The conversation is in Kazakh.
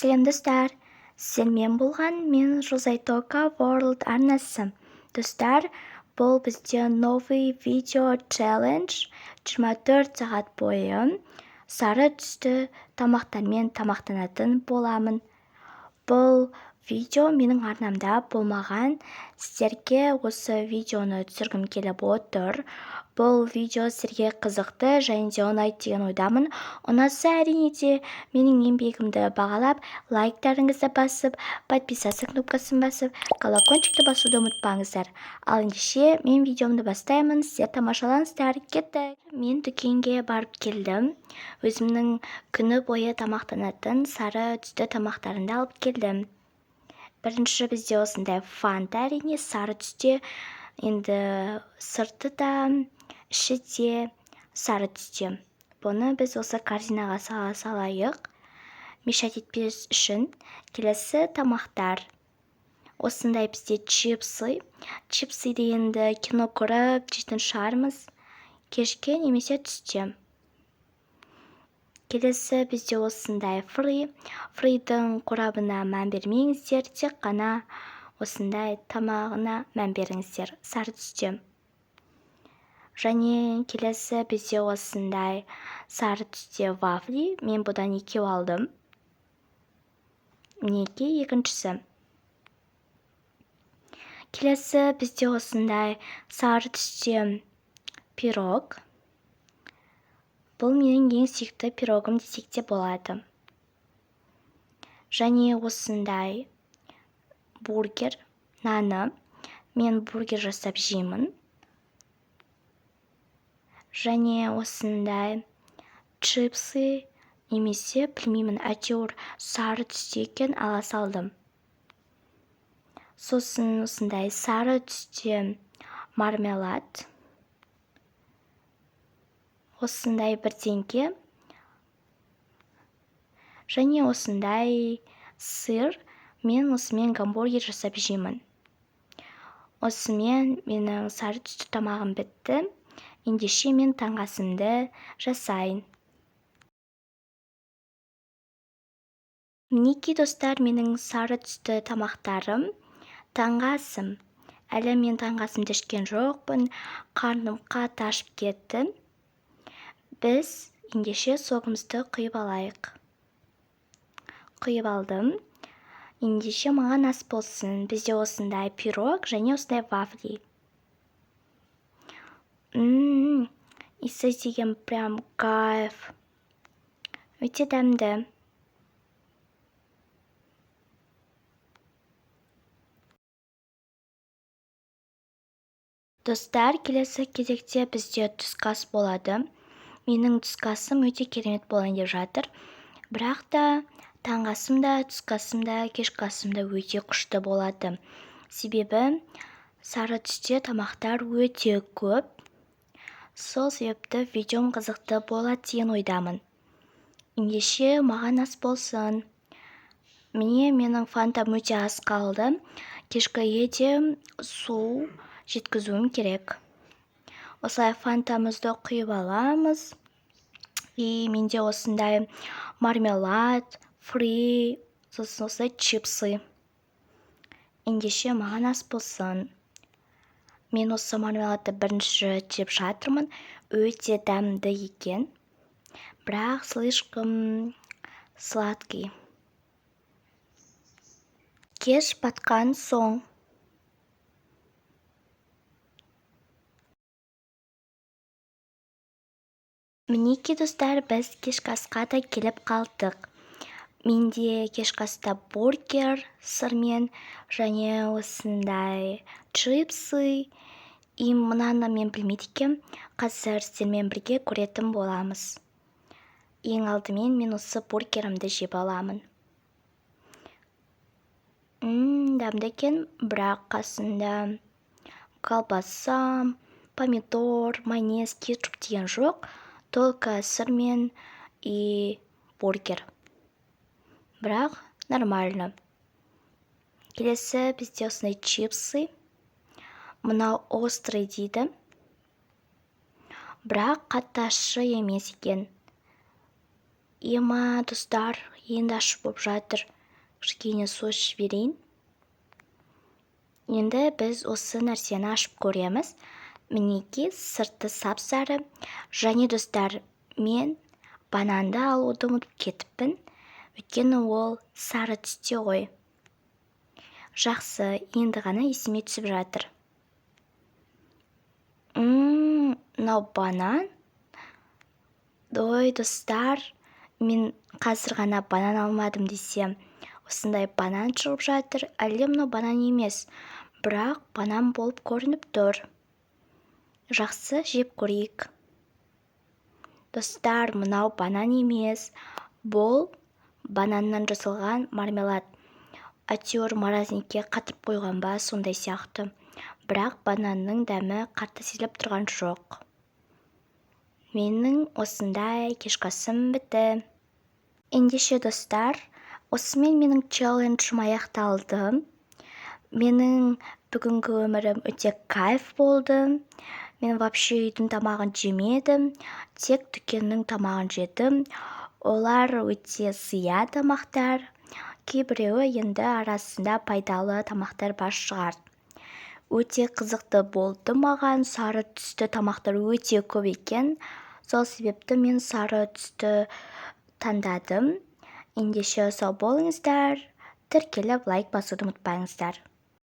Сәлем достар, сіздермен болған мен Жозайтока World арнасы. Достар, бұл бізде новый видео челлендж 24 сағат бойы сары түсті тамақтармен тамақтанатын боламын. Бұл видео менің арнамда болмаған, сіздерге осы видеоны түсіргім келіп отыр. Бұл видео сіздерге қызықты және де ұнайды деген ойдамын. Ұнаса әрине де менің еңбегімді бағалап, лайктарыңызды басып, подписаться кнопкасын басып, колокольчикті басуды ұмытпаңыздар. Ал ендеше мен видеомды бастаймын, сіздер тамашалаңыздар. Кеттік. Мен дүкенге барып келдім. Өзімнің күні бойы тамақтанатын сары түсті тамақтарымды алып келдім. Бірінші бізде осындай фанта, әрине сары түсте, енді сырты да, іші де сары түсте. Бұны біз осы корзинаға салайық. Мешать етпес үшін келесі тамақтар. Осындай бізде чипсы. Чипсы дегенді кино көріп жейтін шығармыз. Кешке немесе түсте. Келесі бізде осындай фри. Фридің қорабына мән бермеңіздер, тек қана осындай тамағына мән беріңіздер, сары түсте. Және келесі бізде осындай сары түсте вафли. Мен бұдан 2 алдым. Мінекей екіншісі. Келесі бізде осындай сары түсте пирог. Бұл менің ең сүйікті пирогым десек те болады. Және осындай бургер, наны. Мен бургер жасап жеймін. Және осындай чипсы, немесе білмеймін, әйтеуір сары түсте екен, ала салдым. Сосын осындай сары түсте мармелад. Осындай бірдеңке. Және осындай сыр. Мен осымен гамбургер жасап жеймін. Осымен менің сары түсті тамағым бітті. Ендеше мен таңғы асымды жасайын. Мінекей достар, менің сары түсті тамақтарым. Таңғы асым. Әлі мен таңғы асымды ішкен жоқпын. Қарным қатты ашып кетті. Біз ендеше согымызды құйып алайық. Құйып алдым. Ендеше маған ас болсын. Бізде осындай пирог және осындай вафли. Иісі деген прям кайф. Өте дәмді. Достар, келесі кезекте бізде түскі ас болады. Менің түскі асым өте керемет болайын деп жатыр. Бірақ та таңғы асым да, түскі асым да, кешкі асым да өте күшті болады. Себебі сары түсте тамақтар өте көп. Сол себепті видеом қызықты болады деген ойдамын. Ендеше маған ас болсын. Міне менің фантам өте аз қалды. Кешкіге де су жеткізуім керек. Осылай фантамызды құйып аламыз. И менде осындай мармелад, фри, сосын осылай чипсы. Ендеше маған ас болсын. Мен осы мармеладты бірінші жеп жатырмын. Өте дәмді екен. Бірақ слишком сладкий. Кеш батқан соң. Мінекей достар, біз кешкі асқа да келіп қалдық. Менде кешкі аста бургер сырмен және осындай чипсы. И мынаны мен білмейді екем. Қазір сіздермен бірге көретін боламыз. Ең алдымен мен осы бургерімді жеп аламын. Дәмді екен, бірақ қасында колбаса, помидор, майонез, кетчуп деген жоқ. Только сырмен и бургер. Бірақ нормально. Келесі бізде осындай чипсы. Мынау острый дейді. Бірақ қатты ащы емес екен. Ема достар, енді ашып болып жатыр. Кішкене су ішіп берейін. Енді біз осы нәрсені ашып көреміз. Мінекей, сырты сап-сары. Және достар, мен бананды алуды ұмытып кетіппін. Өйткені ол сары түсте ғой. Жақсы, енді ғана есіме түсіп жатыр. Мынау банан. Ой, достар, мен қазір ғана банан алмадым десем, осындай банан шығып жатыр. Әлде мынау банан емес, бірақ банан болып көрініп тұр. Жақсы, жеп көрейік. Достар, мынау банан емес, бұл бананнан жасалған мармелад. Әйтеуір морозникке қатырып қойған ба, сондай сияқты. Бірақ бананның дәмі қатты сезіліп тұрған жоқ. Менің осындай кешкі асым бітті. Ендеше достар, осымен менің челленджім аяқталды. Менің бүгінгі өмірім өте кайф болды. Мен вообще үйдің тамағын жемедім, тек дүкеннің тамағын жедім. Олар өте зия тамақтар. Кейбіреуі енді арасында пайдалы тамақтар бар шығар. Өте қызықты болды маған, сары түсті тамақтар өте көп екен. Сол себепті мен сары түсті таңдадым. Ендеше сау болыңыздар. Тіркеліп лайк басуды ұмытпаңыздар.